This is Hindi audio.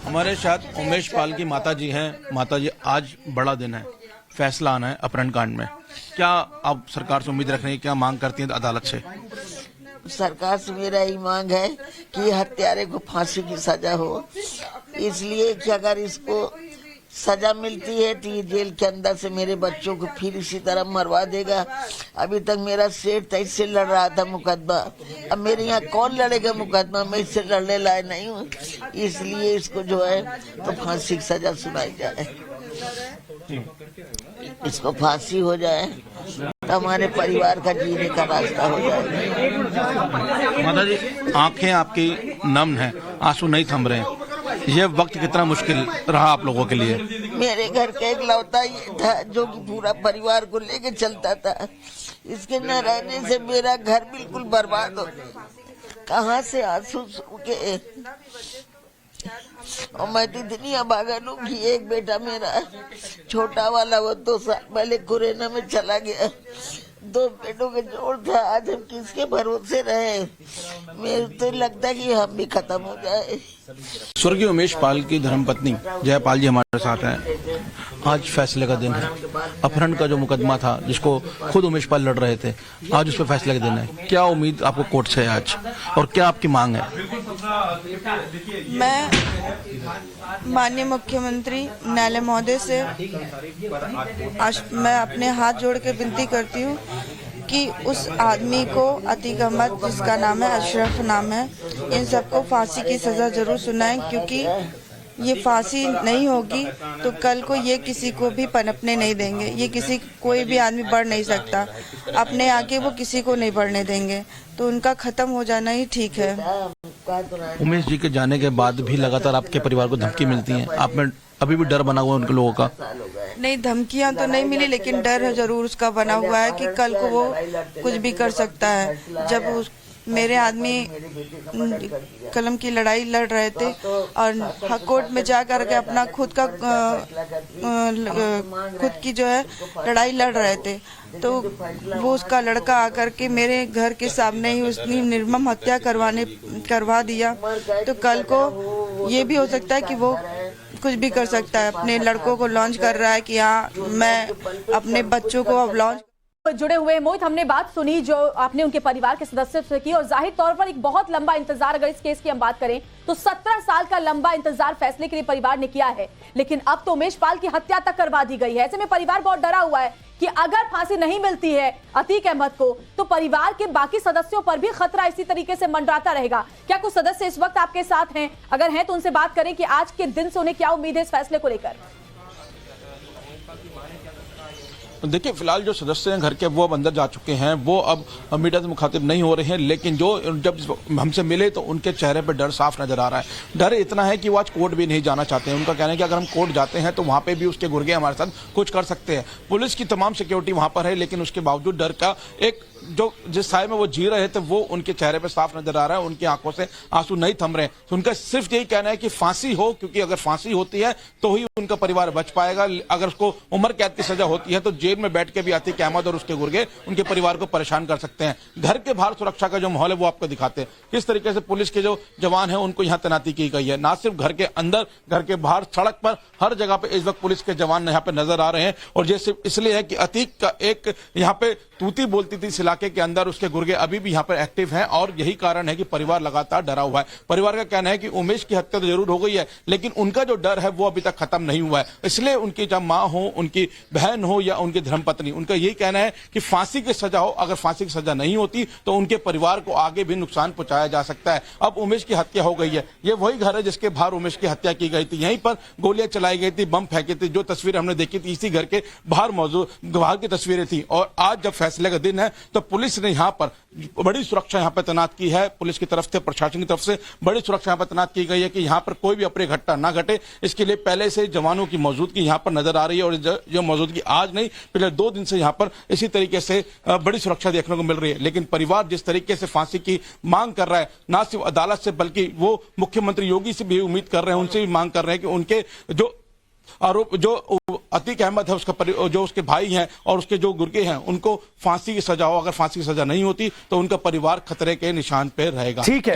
हमारे साथ उमेश पाल की माता जी हैं। माता जी, आज बड़ा दिन है, फैसला आना है अपहरण कांड में। क्या आप सरकार से उम्मीद रख रहे हैं, क्या मांग करती हैं अदालत से? सरकार से मेरा यही मांग है कि हत्यारे को फांसी की सजा हो, इसलिए कि अगर इसको सजा मिलती है तो ये जेल के अंदर से मेरे बच्चों को फिर इसी तरह मरवा देगा। अभी तक मेरा सेठ इससे लड़ रहा था मुकदमा, अब मेरे यहाँ कौन लड़ेगा मुकदमा? मैं इससे लड़ने लायक नहीं हूँ, इसलिए इसको जो है तो फांसी की सजा सुनाई जाए, इसको फांसी हो जाए तो हमारे परिवार का जीने का रास्ता हो जाए। माता जी, आंखें आपकी नम हैं, आंसू नहीं थम रहे हैं। ये वक्त कितना मुश्किल रहा आप लोगों के लिए? मेरे घर का एक लौता ये था जो कि पूरा परिवार को लेके चलता था। इसके न रहने से मेरा घर बिल्कुल बर्बाद हो गया। कहाँ से आंसू सूखे, और मैं तो इतनी अभागन हूँ कि एक बेटा मेरा छोटा वाला वो 2 साल पहले कोरोना में चला गया। 2 बेटों के जोड़ था, आज हम किसके भरोसे रहे? मेरे तो लगता है कि हम भी खत्म हो जाए। स्वर्गीय उमेश पाल की धर्मपत्नी जयपाल जी हमारे साथ हैं। आज फैसले का दिन है। अपहरण का जो मुकदमा था, जिसको खुद उमेश पाल लड़ रहे थे, आज उस पर फैसले का दिन है। क्या उम्मीद आपको कोर्ट से है आज, और क्या आपकी मांग है? मैं माननीय मुख्यमंत्री न्यायालय महोदय से आज मैं अपने हाथ जोड़ के विनती करती हूँ कि उस आदमी को, अतीक अहमद जिसका नाम है, अशरफ नाम है, इन सबको फांसी की सज़ा जरूर सुनाएं, क्योंकि ये फांसी नहीं होगी तो कल को ये किसी को भी पनपने नहीं देंगे। ये कोई भी आदमी बढ़ नहीं सकता, अपने आगे वो किसी को नहीं बढ़ने देंगे, तो उनका खत्म हो जाना ही ठीक है। उमेश जी के जाने के बाद भी लगातार आपके परिवार को धमकी मिलती है, आप में अभी भी डर बना हुआ है उनके लोगों का? नहीं, धमकियां तो नहीं मिली, लेकिन डर है जरूर उसका बना हुआ है कि कल को वो कुछ भी कर सकता है। जब मेरे आदमी कलम की लड़ाई लड़ रहे थे और कोर्ट में जा करके अपना खुद की जो है लड़ाई लड़ रहे थे, तो वो उसका लड़का आकर के मेरे घर के सामने ही उसकी निर्मम हत्या करवा दिया। तो कल को ये भी हो सकता है कि वो कुछ भी कर सकता है। अपने लड़कों को लॉन्च कर रहा है कि हाँ, मैं अपने बच्चों को अब लॉन्च जुड़े हुए। मोहित, हमने बात सुनी जो आपने उनके परिवार के सदस्यों से की, और जाहिर तौर पर एक बहुत लंबा इंतजार, अगर इस केस की हम बात करें तो 17 साल का लंबा इंतजार फैसले के लिए परिवार ने किया है, लेकिन अब तो उमेश पाल की हत्या तक करवा दी गई है। ऐसे में परिवार बहुत डरा हुआ है कि अगर फांसी नहीं मिलती है अतीक अहमद को, तो परिवार के बाकी सदस्यों पर भी खतरा इसी तरीके से मंडराता रहेगा। क्या कुछ सदस्य इस वक्त आपके साथ हैं? अगर हैं तो उनसे बात करें कि आज के दिन से उन्हें क्या उम्मीद है इस फैसले को लेकर। देखिए, फिलहाल जो सदस्य हैं घर के, वो अब अंदर जा चुके हैं, वो अब मीडिया से मुखातिब नहीं हो रहे हैं, लेकिन जब हमसे मिले तो उनके चेहरे पर डर साफ नजर आ रहा है। डर इतना है कि वो आज कोर्ट भी नहीं जाना चाहते हैं। उनका कहना है कि अगर हम कोर्ट जाते हैं तो वहां पे भी उसके गुर्गे हमारे साथ कुछ कर सकते हैं। पुलिस की तमाम सिक्योरिटी वहां पर है, लेकिन उसके बावजूद डर का एक जो जिस साय में वो जी रहे थे वो उनके चेहरे पर साफ नजर आ रहा है। उनकी आंखों से आंसू नहीं थम रहे। तो उनका सिर्फ यही कहना है कि फांसी हो, क्योंकि अगर फांसी होती है तो ही उनका परिवार बच पाएगा। अगर उसको उम्र कैद की सजा होती है तो जेल में बैठ के भी अतीक अहमद और उसके गुर्गे उनके परिवार को परेशान कर सकते हैं। घर के बाहर सुरक्षा का जो माहौल है वो आपको दिखाते हैं किस तरीके से पुलिस के जो जवान है उनको यहाँ तैनाती की गई है। ना सिर्फ घर के अंदर, घर के बाहर, सड़क पर, हर जगह पे इस वक्त पुलिस के जवान यहाँ पे नजर आ रहे हैं। और ये सिर्फ इसलिए है कि अतीक का एक यहाँ पे तूती बोलती थी इस इलाके के अंदर, उसके गुर्गे अभी भी यहाँ पर एक्टिव हैं, और यही कारण है कि परिवार लगातार डरा हुआ है। परिवार का कहना है कि उमेश की हत्या तो जरूर हो गई है, लेकिन उनका जो डर है वो अभी तक खत्म नहीं हुआ है। इसलिए उनकी जब माँ हो, उनकी बहन हो या उनकी धर्मपत्नी, उनका यही कहना है कि फांसी की सजा हो। अगर फांसी की सजा नहीं होती तो उनके परिवार को आगे भी नुकसान पहुंचाया जा सकता है। अब उमेश की हत्या हो गई है, ये वही घर है जिसके बाहर उमेश की हत्या की गई थी। यहीं पर गोलियां चलाई गई थी, बम फेंके थे। जो तस्वीर हमने देखी थी इसी घर के बाहर मौजूद गवाह की तस्वीरें थी। और आज जब फैसले का दिन है तो पुलिस ने यहाँ पर बड़ी सुरक्षा यहाँ पर तैनात की है। पुलिस की तरफ से, प्रशासन की तरफ से बड़ी सुरक्षा यहाँ पर तैनात की गई है कि यहाँ पर कोई भी अप्रिय घटना ना घटे। इसके लिए पहले से जवानों की मौजूदगी यहाँ पर नजर आ रही है, और जो मौजूदगी आज नहीं, पिछले 2 दिन से यहाँ पर इसी तरीके से बड़ी सुरक्षा देखने को मिल रही है। लेकिन परिवार जिस तरीके से फांसी की मांग कर रहा है, ना सिर्फ अदालत से बल्कि वो मुख्यमंत्री योगी से भी उम्मीद कर रहे हैं, उनसे भी मांग कर रहे हैं कि उनके जो आरोप, जो अतीक अहमद है उसका जो उसके भाई हैं और उसके जो गुर्गे हैं, उनको फांसी की सजा हो। अगर फांसी की सजा नहीं होती तो उनका परिवार खतरे के निशान पर रहेगा। ठीक है।